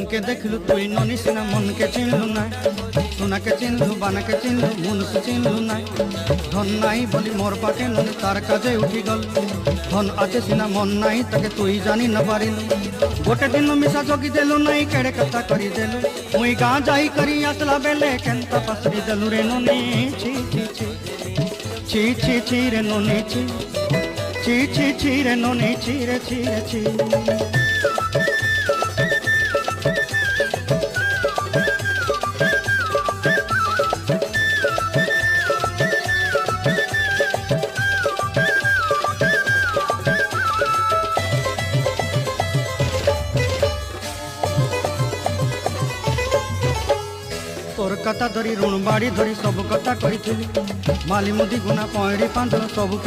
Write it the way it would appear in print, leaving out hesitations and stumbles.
के देखलु तुई ननी सिना मन के चिनलु ना सोना के चिनलु बाना के चिनलु मुन के चिनलु ना धन नाई बोली मोर पाके ननी तार काजे उठी गल धन आचे सिना मन नाई ताके तुई जानी न पारिलु गोटे दिन मिसा जगी देलु नाई केड़े कथा करी देलु मुई गाँ जाई करी आसला बेले केंता पसरी देलु रे ननी छी छी छी छी छी छी रे ननी छी छी छी छी रे ननी छी रे छी रे छी तोर कथा धरी ऋण बाड़ी धरी सब कथा कही माली मुदी गुना पहरी पांच सब